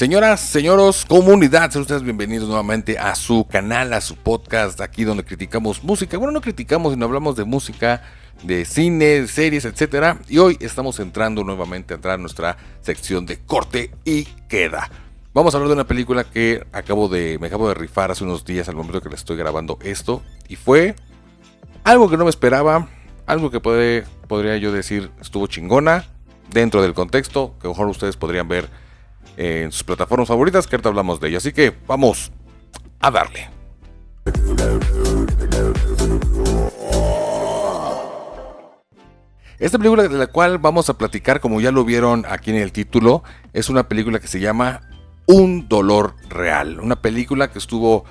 Señoras, señoros, comunidad, sean ustedes bienvenidos nuevamente a su canal, a su podcast, aquí donde criticamos música. Bueno, no criticamos, sino hablamos de música, de cine, series, etcétera. Y hoy estamos entrando nuevamente a entrar a nuestra sección de corte y queda. Vamos a hablar de una película que me acabo de rifar hace unos días al momento que les estoy grabando esto. Y fue algo que no me esperaba, algo que podría yo decir estuvo chingona dentro del contexto, que mejor ustedes podrían ver en sus plataformas favoritas, que ahorita hablamos de ello. Así que vamos a darle. Esta película de la cual vamos a platicar, como ya lo vieron aquí en el título, es una película que se llama Un Dolor Real. Una película que estuvo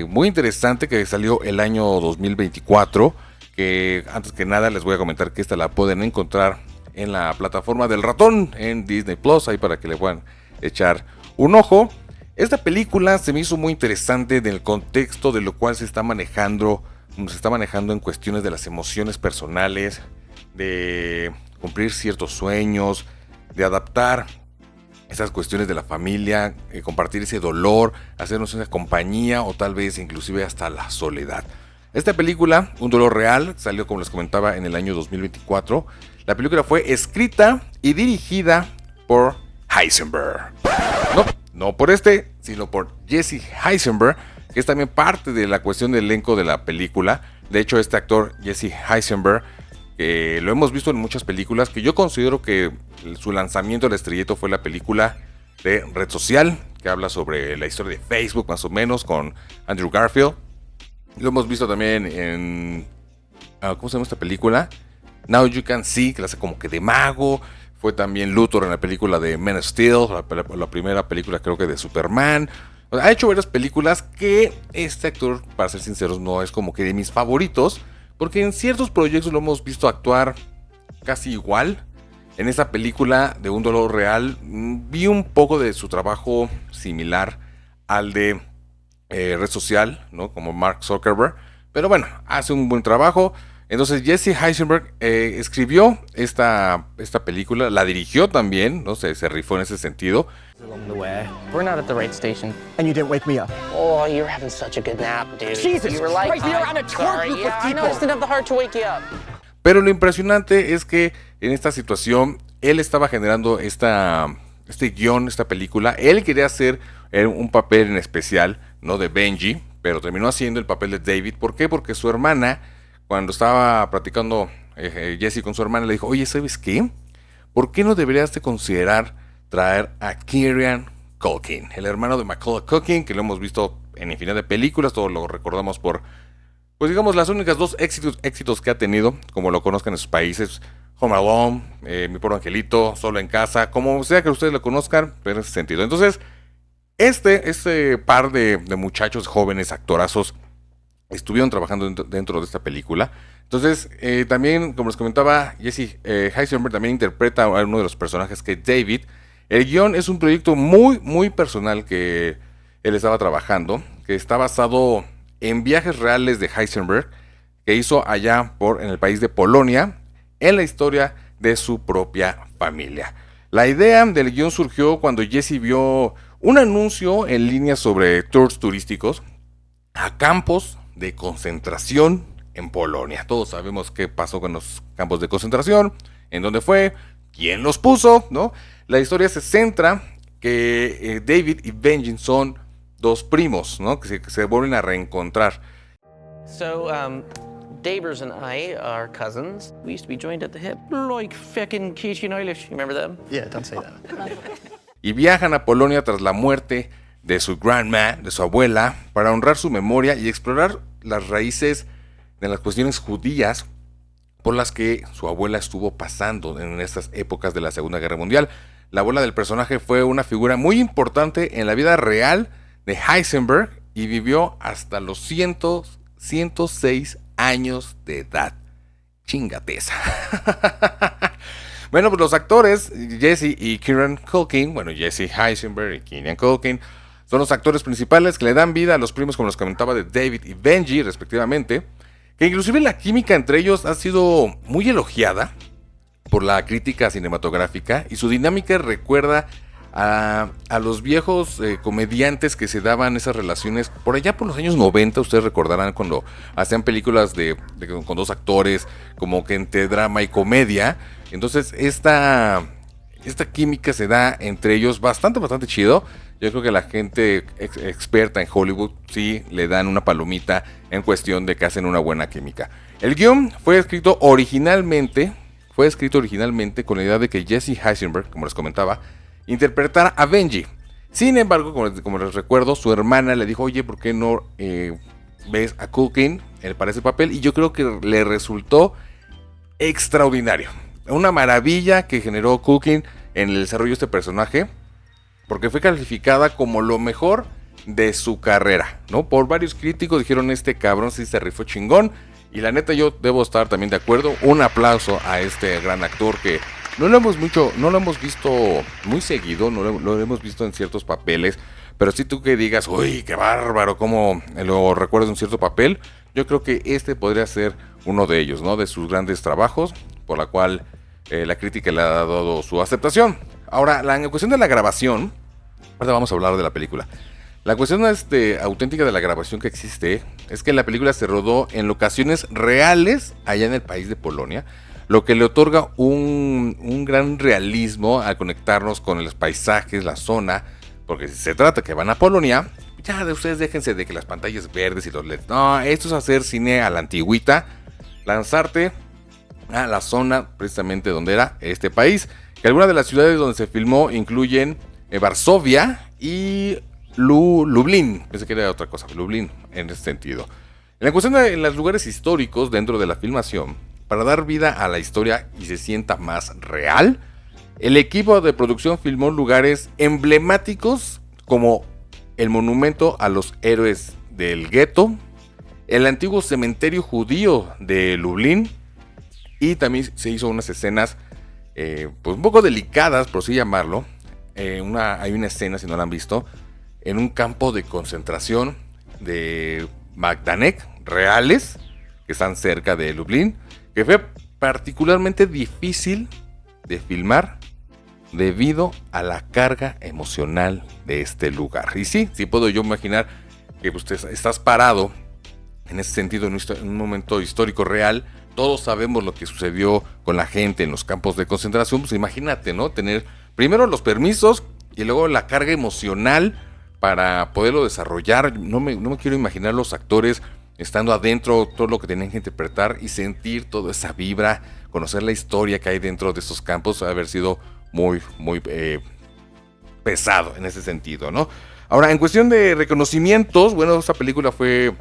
muy interesante, que salió el año 2024, que antes que nada les voy a comentar que esta la pueden encontrar en la plataforma del ratón, en Disney Plus, ahí para que le puedan echar un ojo. Esta película se me hizo muy interesante en el contexto de lo cual se está manejando en cuestiones de las emociones personales, de cumplir ciertos sueños, de adaptar esas cuestiones de la familia, compartir ese dolor, hacernos una compañía o tal vez inclusive hasta la soledad. Esta película, Un Dolor Real, salió, como les comentaba, en el año 2024. La película fue escrita y dirigida por Eisenberg. No por sino por Jesse Eisenberg, que es también parte de la cuestión del elenco de la película. De hecho, este actor, Jesse Eisenberg, que lo hemos visto en muchas películas, que yo considero que su lanzamiento, el estrellato, fue la película de Red Social, que habla sobre la historia de Facebook, más o menos, con Andrew Garfield. Lo hemos visto también en... ¿cómo se llama esta película? Now You Can See, que la hace como que de mago. Fue también Luthor en la película de Man of Steel, la primera película creo que de Superman. Ha hecho varias películas que este actor, para ser sinceros, no es como que de mis favoritos, porque en ciertos proyectos lo hemos visto actuar casi igual. En esa película de Un Dolor Real vi un poco de su trabajo similar al de Red Social, ¿no? Como Mark Zuckerberg. Pero bueno, hace un buen trabajo. Entonces Jesse Eisenberg escribió esta película, la dirigió también, ¿no? Se rifó en ese sentido. We're not at the right station. And you didn't wake me up. Oh, you're having such a good nap, dude. Jesus you were like, Christ, you're on a tour group with I know, I just didn't have the heart to wake you up. Pero lo impresionante es que en esta situación él estaba generando este guión, esta película. Él quería hacer un papel en especial, no de Benji, pero terminó haciendo el papel de David. ¿Por qué? Porque su hermana, cuando estaba platicando Jesse con su hermana, le dijo: oye, ¿sabes qué? ¿Por qué no deberías de considerar traer a Kieran Culkin, el hermano de Macaulay Culkin, que lo hemos visto en infinidad de películas? Todos lo recordamos por, pues digamos, las únicas dos éxitos que ha tenido, como lo conozcan en sus países: Home Alone, Mi Pobre Angelito, Solo en Casa, como sea que ustedes lo conozcan, pero en ese sentido. Entonces, este par de muchachos jóvenes, actorazos, estuvieron trabajando dentro de esta película. Entonces, también, como les comentaba, Jesse Eisenberg también interpreta a uno de los personajes, que es David. El guión es un proyecto muy, muy personal que él estaba trabajando, que está basado en viajes reales de Heisenberg, que hizo allá en el país de Polonia, en la historia de su propia familia. La idea del guión surgió cuando Jesse vio un anuncio en línea sobre tours turísticos a campos de concentración en Polonia. Todos sabemos qué pasó con los campos de concentración, en dónde fue, quién los puso, ¿no? La historia se centra que David y Benji son dos primos, ¿no? Que se vuelven a reencontrar. So, Davers and I are cousins. We used to be joined at the hip, like feckin' Katie and Eilish. You remember them? Yeah, don't say that. Y viajan a Polonia tras la muerte de su grandma, de su abuela, para honrar su memoria y explorar las raíces de las cuestiones judías por las que su abuela estuvo pasando en estas épocas de la Segunda Guerra Mundial. La abuela del personaje fue una figura muy importante en la vida real de Heisenberg y vivió hasta los 106 años de edad. Chingate esa. Bueno, pues los actores Jesse y Kieran Culkin, Jesse Eisenberg y Kieran Culkin, son los actores principales que le dan vida a los primos, como les comentaba, de David y Benji, respectivamente, que inclusive la química entre ellos ha sido muy elogiada por la crítica cinematográfica y su dinámica recuerda a los viejos comediantes que se daban esas relaciones por allá por los años 90. Ustedes recordarán cuando hacían películas con dos actores, como que entre drama y comedia. Entonces esta química se da entre ellos bastante chido. Yo creo que la gente experta en Hollywood sí le dan una palomita en cuestión de que hacen una buena química. El guión fue escrito originalmente con la idea de que Jesse Eisenberg, como les comentaba, interpretara a Benji. Sin embargo, como les recuerdo, su hermana le dijo, oye, ¿por qué no ves a Culkin para ese papel? Y yo creo que le resultó extraordinario. Una maravilla que generó Culkin en el desarrollo de este personaje, porque fue calificada como lo mejor de su carrera, ¿no? Por varios críticos dijeron, este cabrón sí se rifó chingón. Y la neta yo debo estar también de acuerdo. Un aplauso a este gran actor que no lo hemos visto muy seguido, no lo hemos visto en ciertos papeles. Pero si tú que digas, uy, qué bárbaro, cómo lo recuerdas en un cierto papel, yo creo que este podría ser uno de ellos, ¿no? De sus grandes trabajos, por la cual la crítica le ha dado su aceptación. Ahora, en cuestión de la grabación, ahora vamos a hablar de la película. La cuestión auténtica de la grabación que existe es que la película se rodó en locaciones reales allá en el país de Polonia, lo que le otorga un gran realismo al conectarnos con los paisajes, la zona, porque si se trata que van a Polonia, ya de ustedes déjense de que las pantallas verdes y los LEDs. No, esto es hacer cine a la antigüita, lanzarte a la zona precisamente donde era este país, que algunas de las ciudades donde se filmó incluyen Varsovia y Lublin. Pensé que era otra cosa, Lublin en ese sentido. En la cuestión de los lugares históricos dentro de la filmación, para dar vida a la historia y se sienta más real, el equipo de producción filmó lugares emblemáticos como el monumento a los héroes del gueto, el antiguo cementerio judío de Lublin, y también se hizo unas escenas pues un poco delicadas, por así llamarlo. Hay una escena, si no la han visto, en un campo de concentración de Majdanek reales que están cerca de Lublin, que fue particularmente difícil de filmar debido a la carga emocional de este lugar. Y sí puedo yo imaginar que pues, estás parado en ese sentido en un momento histórico real. Todos sabemos lo que sucedió con la gente en los campos de concentración. Pues imagínate, ¿no? Tener primero los permisos y luego la carga emocional para poderlo desarrollar. No me quiero imaginar los actores estando adentro, todo lo que tenían que interpretar y sentir toda esa vibra, conocer la historia que hay dentro de estos campos, haber sido muy pesado en ese sentido, ¿no? Ahora, en cuestión de reconocimientos, bueno, esta película fue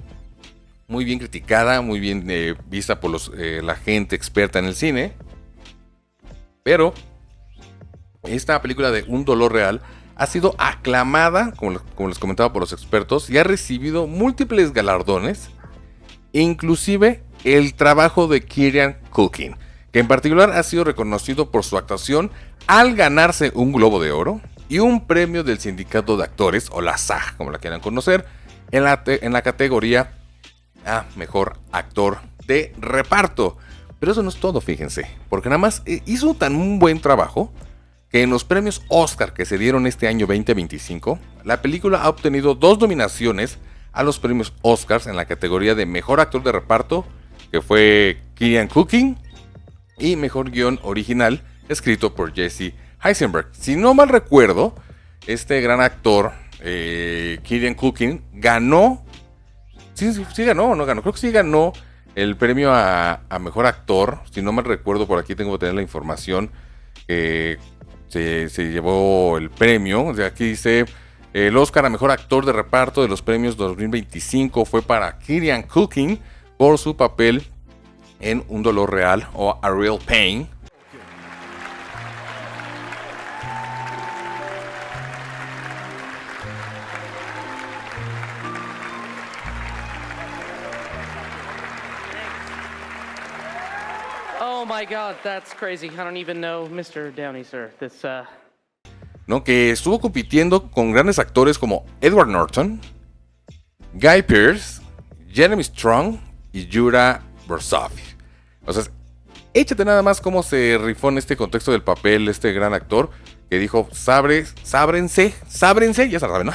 muy bien criticada, muy bien vista por la gente experta en el cine, pero esta película de Un Dolor Real ha sido aclamada, como les comentaba, por los expertos y ha recibido múltiples galardones, inclusive el trabajo de Kieran Culkin, que en particular ha sido reconocido por su actuación al ganarse un Globo de Oro y un premio del Sindicato de Actores, o la SAG, como la quieran conocer, en la categoría a Mejor Actor de Reparto. Pero eso no es todo, fíjense, porque nada más hizo tan un buen trabajo que en los premios Oscar que se dieron este año 2025, la película ha obtenido 2 nominaciones a los premios Oscars en la categoría de Mejor Actor de Reparto, que fue Kieran Culkin, y Mejor Guión Original, escrito por Jesse Eisenberg. Si no mal recuerdo, este gran actor, Kieran Culkin, ganó. Sí ganó o no ganó. Creo que sí ganó el premio a Mejor Actor. Si no mal recuerdo, por aquí tengo que tener la información. Se llevó el premio. O sea, aquí dice: el Oscar a Mejor Actor de Reparto de los premios 2025 fue para Kieran Culkin por su papel en Un Dolor Real, o A Real Pain. Oh my God, that's crazy. I don't even know Mr. Downey, sir. ¿No? Que estuvo compitiendo con grandes actores como Edward Norton, Guy Pearce, Jeremy Strong y Yura Borsov. O sea, échate nada más cómo se rifó en este contexto del papel este gran actor, que dijo, sábrense, ya se saben, ¿no?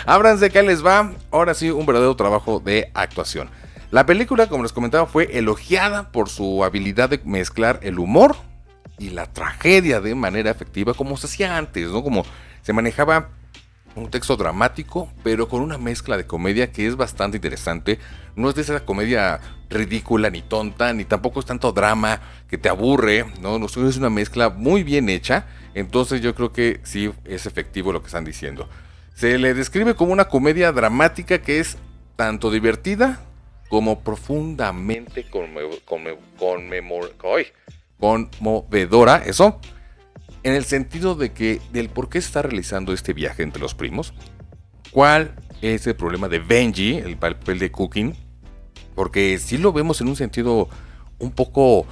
Ábranse que ahí les va. Ahora sí, un verdadero trabajo de actuación. La película, como les comentaba, fue elogiada por su habilidad de mezclar el humor y la tragedia de manera efectiva, como se hacía antes, ¿no? Como se manejaba un texto dramático, pero con una mezcla de comedia que es bastante interesante. No es de esa comedia ridícula ni tonta, ni tampoco es tanto drama que te aburre, ¿no? Es una mezcla muy bien hecha, entonces yo creo que sí es efectivo lo que están diciendo. Se le describe como una comedia dramática que es tanto divertida como profundamente conmovedora, eso, en el sentido de que del por qué se está realizando este viaje entre los primos, cuál es el problema de Benji, el papel de Cooking, porque sí lo vemos en un sentido un poco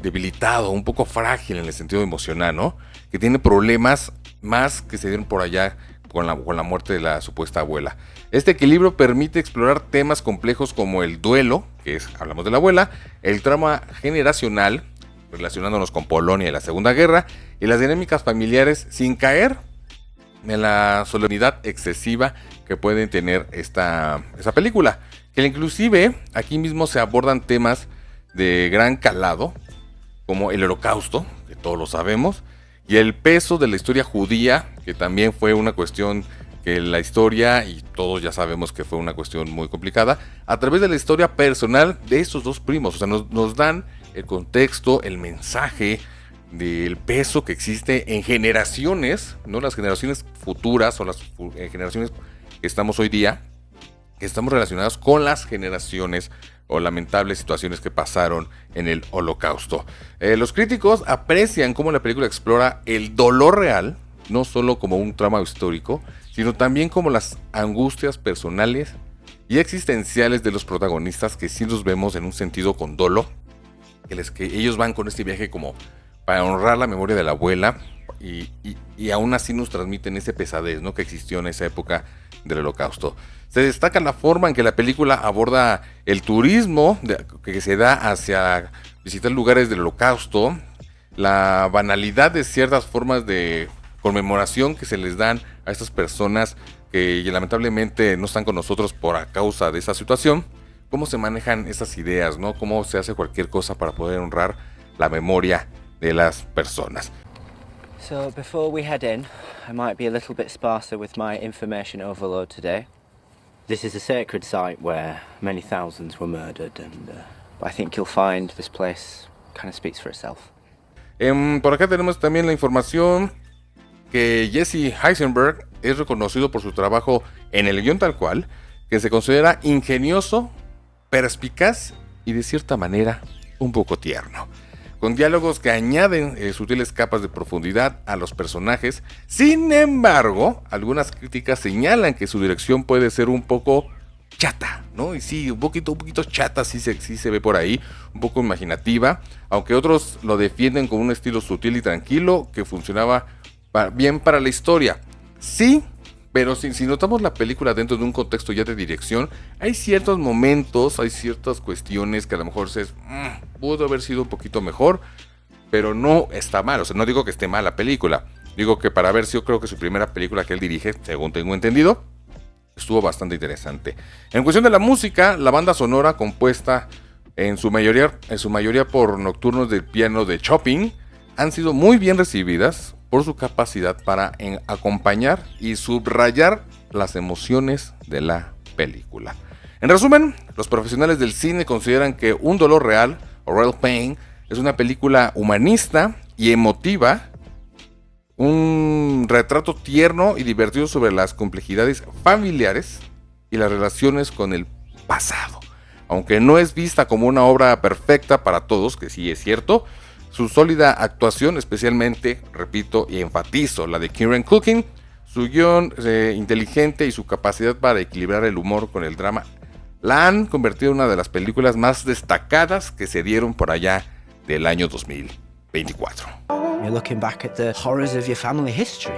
debilitado, un poco frágil en el sentido emocional, ¿no? Que tiene problemas más que se dieron por allá con la muerte de la supuesta abuela. Este equilibrio permite explorar temas complejos como el duelo, que es, hablamos de la abuela, el trauma generacional, relacionándonos con Polonia y la Segunda Guerra, y las dinámicas familiares sin caer en la solemnidad excesiva que pueden tener esa película. Que inclusive aquí mismo se abordan temas de gran calado, como el Holocausto, que todos lo sabemos, y el peso de la historia judía, que también fue una cuestión que la historia, y todos ya sabemos que fue una cuestión muy complicada, a través de la historia personal de estos dos primos. O sea, nos dan el contexto, el mensaje del peso que existe en generaciones, no las generaciones futuras o las generaciones que estamos hoy día, que estamos relacionadas con las generaciones o lamentables situaciones que pasaron en el Holocausto. Los críticos aprecian cómo la película explora el dolor real, no solo como un trauma histórico, sino también como las angustias personales y existenciales de los protagonistas, que sí los vemos en un sentido con dolo, que ellos van con este viaje como para honrar la memoria de la abuela, y aún así nos transmiten ese pesadez, ¿no?, que existió en esa época del Holocausto. Se destaca la forma en que la película aborda el turismo que se da hacia visitar lugares del Holocausto, la banalidad de ciertas formas de conmemoración que se les dan a estas personas que lamentablemente no están con nosotros por a causa de esa situación, cómo se manejan esas ideas, ¿no? Cómo se hace cualquier cosa para poder honrar la memoria de las personas. So before we head in, I might be a little bit sparser with my information overload today. This is a sacred site where many thousands were murdered, and I think you'll find this place kind of speaks for itself. Por acá tenemos también la información que Jesse Eisenberg es reconocido por su trabajo en el guión tal cual, que se considera ingenioso, perspicaz y de cierta manera un poco tierno, con diálogos que añaden sutiles capas de profundidad a los personajes. Sin embargo, algunas críticas señalan que su dirección puede ser un poco chata, ¿no? Y sí, un poquito chata, sí se ve por ahí, un poco imaginativa, aunque otros lo defienden con un estilo sutil y tranquilo que funcionaba bien para la historia. Sí, pero si notamos la película dentro de un contexto ya de dirección, hay ciertos momentos, hay ciertas cuestiones que a lo mejor pudo haber sido un poquito mejor, pero no está mal. O sea, no digo que esté mal la película, digo que para haber sido, creo que su primera película que él dirige, según tengo entendido, estuvo bastante interesante. En cuestión de la música, la banda sonora, compuesta en su mayoría por nocturnos del piano de Chopin, han sido muy bien recibidas por su capacidad para acompañar y subrayar las emociones de la película. En resumen, los profesionales del cine consideran que Un dolor real, o Real Pain, es una película humanista y emotiva, un retrato tierno y divertido sobre las complejidades familiares y las relaciones con el pasado. Aunque no es vista como una obra perfecta para todos, que sí es cierto, su sólida actuación, especialmente, repito y enfatizo, la de Kieran Culkin, su guión inteligente y su capacidad para equilibrar el humor con el drama, la han convertido en una de las películas más destacadas que se dieron por allá del año 2024. You're looking back at the horrors of your family history.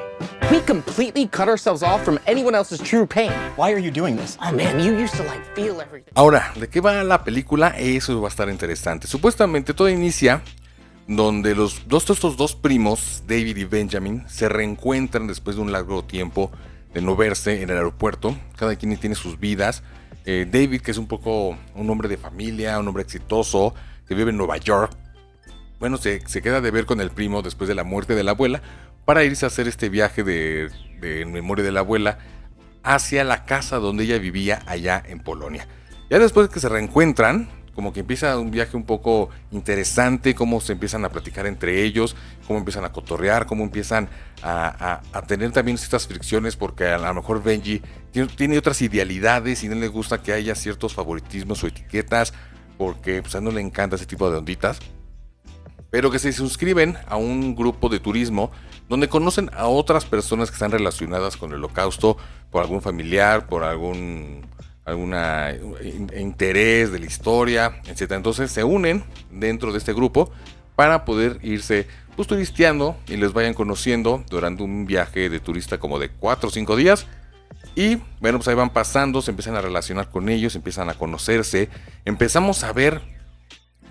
We completely cut ourselves off from anyone else's true pain. Why are you doing this? Oh man, you used to like feel everything. Ahora, ¿de qué va la película? Eso va a estar interesante. Supuestamente todo inicia donde estos dos primos, David y Benjamin, se reencuentran después de un largo tiempo de no verse en el aeropuerto. Cada quien tiene sus vidas. David, que es un poco un hombre de familia, un hombre exitoso, que vive en Nueva York, bueno, se queda de ver con el primo después de la muerte de la abuela para irse a hacer este viaje de memoria de la abuela hacia la casa donde ella vivía allá en Polonia. Ya después de que se reencuentran, como que empieza un viaje un poco interesante, cómo se empiezan a platicar entre ellos, cómo empiezan a cotorrear, cómo empiezan a tener también ciertas fricciones, porque a lo mejor Benji tiene otras idealidades y no le gusta que haya ciertos favoritismos o etiquetas, porque pues, a no le encanta ese tipo de onditas. Pero que se suscriben a un grupo de turismo donde conocen a otras personas que están relacionadas con el Holocausto por algún familiar, por algún interés de la historia, etc. Entonces se unen dentro de este grupo para poder irse pues turisteando y les vayan conociendo durante un viaje de turista como de 4 o 5 días. Y bueno, pues ahí van pasando, se empiezan a relacionar con ellos, empiezan a conocerse, empezamos a ver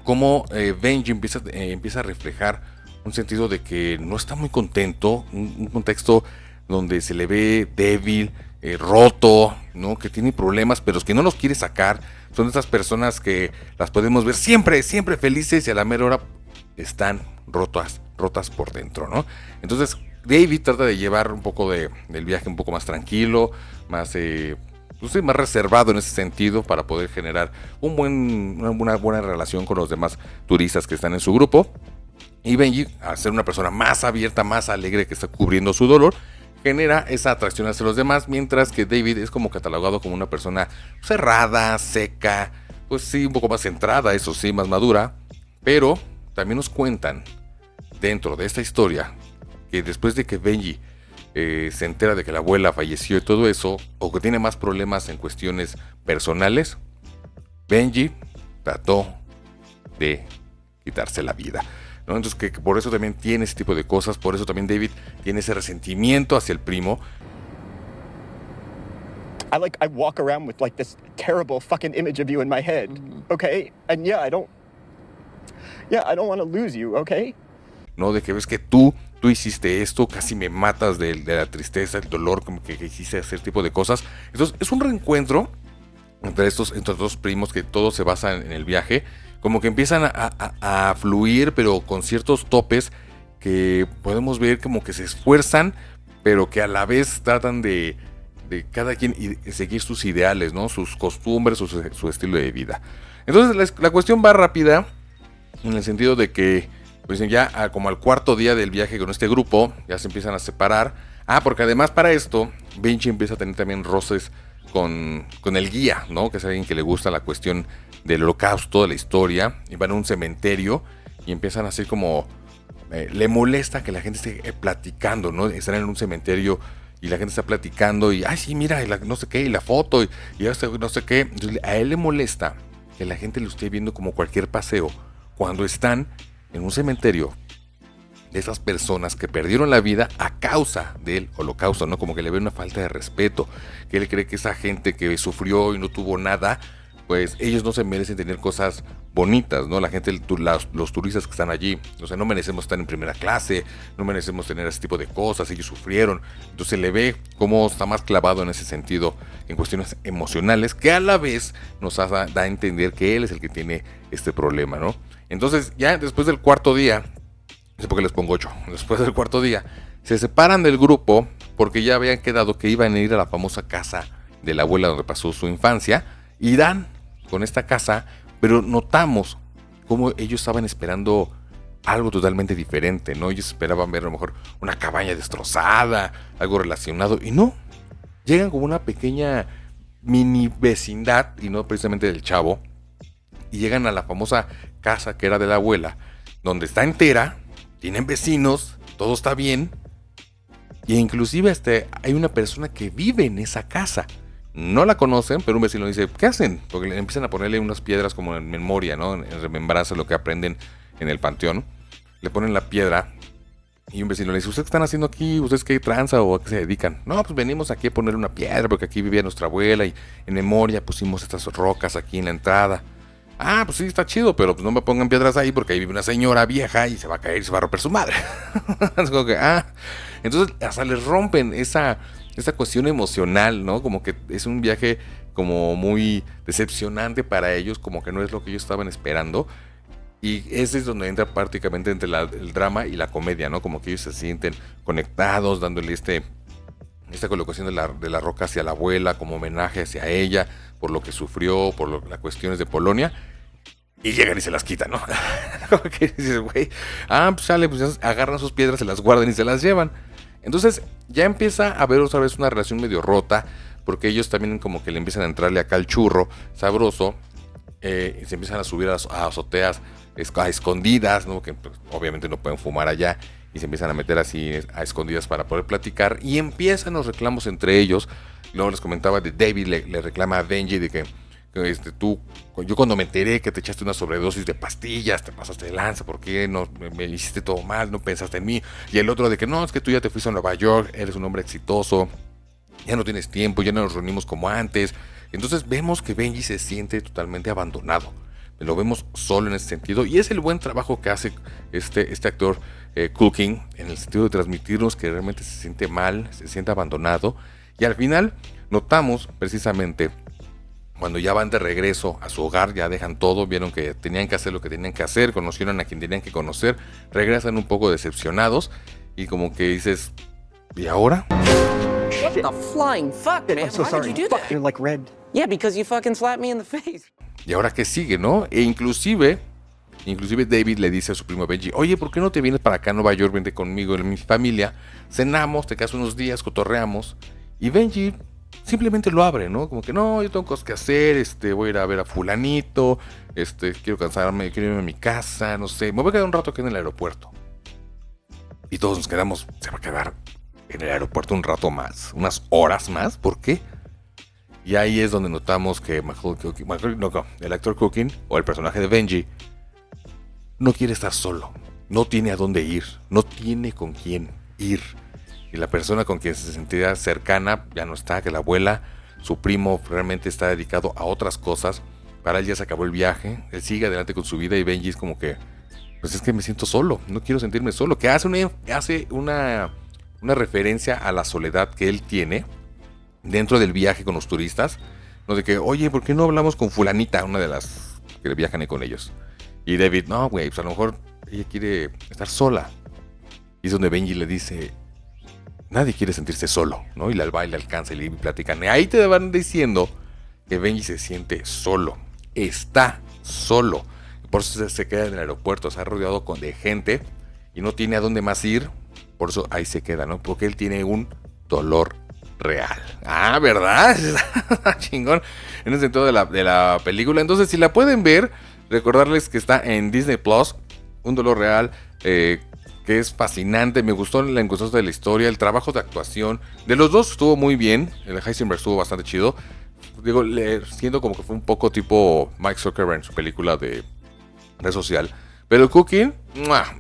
cómo Benji empieza a reflejar un sentido de que no está muy contento, un contexto donde se le ve débil, roto, ¿no? Que tiene problemas, pero es que no los quiere sacar. Son esas personas que las podemos ver siempre felices y a la mera hora están rotas por dentro, ¿no? Entonces David trata de llevar un poco del viaje un poco más tranquilo, más más reservado en ese sentido para poder generar una buena relación con los demás turistas que están en su grupo. Y Benji, al ser una persona más abierta, más alegre, que está cubriendo su dolor, genera esa atracción hacia los demás, mientras que David es como catalogado como una persona cerrada, seca, pues sí, un poco más centrada, eso sí, más madura. Pero también nos cuentan dentro de esta historia que después de que Benji se entera de que la abuela falleció y todo eso, o que tiene más problemas en cuestiones personales, Benji trató de quitarse la vida, ¿no? Entonces que por eso también tiene ese tipo de cosas, por eso también David tiene ese resentimiento hacia el primo. I walk around with like this terrible fucking image of you in my head, okay? And I don't want to lose you, okay? No, de que ves que tú hiciste esto, casi me matas de la tristeza, el dolor, como que hiciste hacer tipo de cosas. Entonces es un reencuentro entre estos dos primos que todo se basa en el viaje, como que empiezan a fluir, pero con ciertos topes que podemos ver como que se esfuerzan, pero que a la vez tratan de cada quien seguir sus ideales, ¿no? Sus costumbres, su estilo de vida. Entonces la cuestión va rápida en el sentido de que pues ya como al cuarto día del viaje con este grupo, ya se empiezan a separar. Porque además para esto, Benji empieza a tener también roces con el guía, ¿no? Que es alguien que le gusta la cuestión del Holocausto, de la historia. Y van a un cementerio y empiezan así como... le molesta que la gente esté platicando, ¿no? Están en un cementerio y la gente está platicando y... ¡Ay, sí, mira! Y no sé qué, y la foto, y no sé qué. Entonces, a él le molesta que la gente lo esté viendo como cualquier paseo cuando están en un cementerio de esas personas que perdieron la vida a causa del Holocausto, ¿no? Como que le ve una falta de respeto, que él cree que esa gente que sufrió y no tuvo nada, pues ellos no se merecen tener cosas bonitas, ¿no? La gente, los turistas que están allí, o sea, no merecemos estar en primera clase, no merecemos tener ese tipo de cosas, ellos sufrieron. Entonces le ve cómo está más clavado en ese sentido, en cuestiones emocionales, que a la vez nos da a entender que él es el que tiene este problema, ¿no? Entonces ya después del cuarto día, no sé por qué les pongo 8, después del cuarto día, se separan del grupo porque ya habían quedado que iban a ir a la famosa casa de la abuela donde pasó su infancia, y dan con esta casa, pero notamos cómo ellos estaban esperando algo totalmente diferente, ¿no? Ellos esperaban ver a lo mejor una cabaña destrozada, algo relacionado, y no, llegan como una pequeña mini vecindad, y no precisamente del chavo, y llegan a la famosa casa que era de la abuela, donde está entera, tienen vecinos, todo está bien, y inclusive hay una persona que vive en esa casa. No la conocen, pero un vecino dice, ¿qué hacen? Porque le empiezan a ponerle unas piedras como en memoria, ¿no? En remembranza de lo que aprenden en el panteón. Le ponen la piedra y un vecino le dice, ¿ustedes qué están haciendo aquí? ¿Ustedes qué tranza o a qué se dedican? No, pues venimos aquí a poner una piedra porque aquí vivía nuestra abuela y en memoria pusimos estas rocas aquí en la entrada. Ah, pues sí, está chido, pero pues no me pongan piedras ahí porque ahí vive una señora vieja y se va a caer y se va a romper su madre. Es como que, entonces hasta les rompen esa cuestión emocional, ¿no? Como que es un viaje como muy decepcionante para ellos, como que no es lo que ellos estaban esperando. Y ese es donde entra prácticamente entre el drama y la comedia, ¿no? Como que ellos se sienten conectados, dándole esta colocación de la roca hacia la abuela, como homenaje hacia ella, por lo que sufrió, por las cuestiones de Polonia. Y llegan y se las quitan, ¿no? Como que dices, güey, pues sale, pues agarran sus piedras, se las guardan y se las llevan. Entonces ya empieza a haber otra vez una relación medio rota, porque ellos también como que le empiezan a entrarle acá al churro sabroso, y se empiezan a subir a azoteas a escondidas, ¿no? Que pues, obviamente no pueden fumar allá, y se empiezan a meter así a escondidas para poder platicar, y empiezan los reclamos entre ellos. Luego les comentaba de David, le reclama a Benji de que yo cuando me enteré que te echaste una sobredosis de pastillas, te pasaste de lanza, ¿por qué no me hiciste todo mal? No pensaste en mí. Y el otro de que no, es que tú ya te fuiste a Nueva York, eres un hombre exitoso, ya no tienes tiempo, ya no nos reunimos como antes. Entonces vemos que Benji se siente totalmente abandonado. Lo vemos solo en ese sentido, y es el buen trabajo que hace este actor Culkin, en el sentido de transmitirnos que realmente se siente mal, se siente abandonado. Y al final notamos precisamente cuando ya van de regreso a su hogar, ya dejan todo, vieron que tenían que hacer lo que tenían que hacer, conocieron a quien tenían que conocer, regresan un poco decepcionados y como que dices, ¿y ahora? What the flying fuck, man? I'm so Why sorry. did you do Fuck, that? you're like red. Yeah, because you fucking slapped me in the face. ¿Y ahora qué sigue, no? E inclusive David le dice a su primo Benji, oye, ¿por qué no te vienes para acá a Nueva York? Vente conmigo, en mi familia, cenamos, te quedas unos días, cotorreamos. Y Benji simplemente lo abre, ¿no? Como que no, yo tengo cosas que hacer, voy a ir a ver a fulanito, quiero cansarme, quiero irme a mi casa, no sé, me voy a quedar un rato aquí en el aeropuerto. Y todos nos quedamos, se va a quedar en el aeropuerto un rato más, unas horas más, ¿por qué? Y ahí es donde notamos que el actor Culkin, o el personaje de Benji, no quiere estar solo, no tiene a dónde ir, no tiene con quién ir. Y la persona con quien se sentía cercana ya no está, que la abuela, su primo realmente está dedicado a otras cosas. Para él ya se acabó el viaje, él sigue adelante con su vida, y Benji es como que, pues es que me siento solo, no quiero sentirme solo, que hace una referencia a la soledad que él tiene dentro del viaje con los turistas, ¿no? De que, oye, ¿por qué no hablamos con fulanita, una de las que viajan ahí con ellos? Y David, no, güey, pues a lo mejor ella quiere estar sola. Y es donde Benji le dice, nadie quiere sentirse solo, ¿no? Y le alcanza y le platican. Y ahí te van diciendo que Benji se siente solo, está solo. Por eso se queda en el aeropuerto, se ha rodeado de gente y no tiene a dónde más ir. Por eso ahí se queda, ¿no? Porque él tiene un dolor real. Ah, ¿verdad? Chingón. En el sentido de la película. Entonces, si la pueden ver, recordarles que está en Disney Plus, Un dolor real, que es fascinante. Me gustó la inclusión de la historia, el trabajo de actuación. De los dos estuvo muy bien. El de Heisenberg estuvo bastante chido. Digo, siento como que fue un poco tipo Mike Zuckerberg en su película de red social. Pero el Cooking,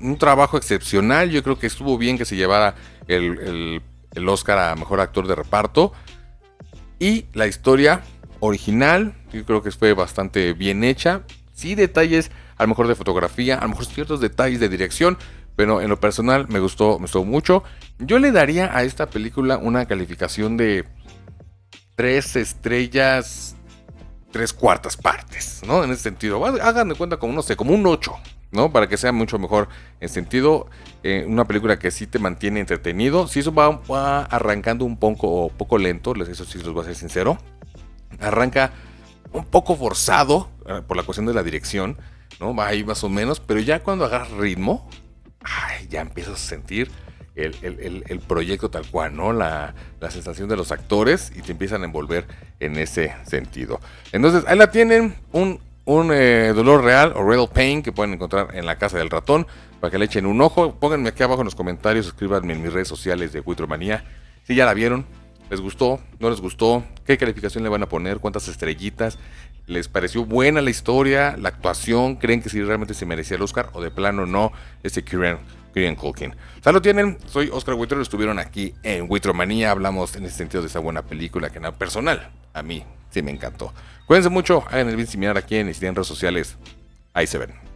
un trabajo excepcional. Yo creo que estuvo bien que se llevara el Oscar a Mejor Actor de Reparto. Y la historia original, yo creo que fue bastante bien hecha. Sí, detalles a lo mejor de fotografía, a lo mejor ciertos detalles de dirección, pero en lo personal me gustó mucho. Yo le daría a esta película una calificación de 3 estrellas, 3/4 partes, ¿no? En ese sentido, hagan de cuenta como, no sé, como un 8, ¿no? Para que sea mucho mejor en sentido, una película que sí te mantiene entretenido. Si eso va arrancando un poco lento, eso sí los voy a ser sincero. Arranca un poco forzado por la cuestión de la dirección, ¿no? Va ahí más o menos, pero ya cuando agarras ritmo, ya empiezas a sentir el proyecto tal cual, ¿no? La sensación de los actores, y te empiezan a envolver en ese sentido. Entonces, ahí la tienen, un dolor real o Real Pain, que pueden encontrar en La Casa del Ratón, para que le echen un ojo. Pónganme aquí abajo en los comentarios, escríbanme en mis redes sociales de Witromanía si ya la vieron, les gustó, no les gustó, qué calificación le van a poner, cuántas estrellitas, les pareció buena la historia, la actuación, creen que si realmente se merecía el Oscar o de plano no, Kieran Culkin. O sea, lo tienen, soy Oscar Huitrón, estuvieron aquí en Witromanía, hablamos en ese sentido de esa buena película que en lo personal a mí Sí, me encantó. Cuídense mucho, hagan el bien similar aquí en redes sociales. Ahí se ven.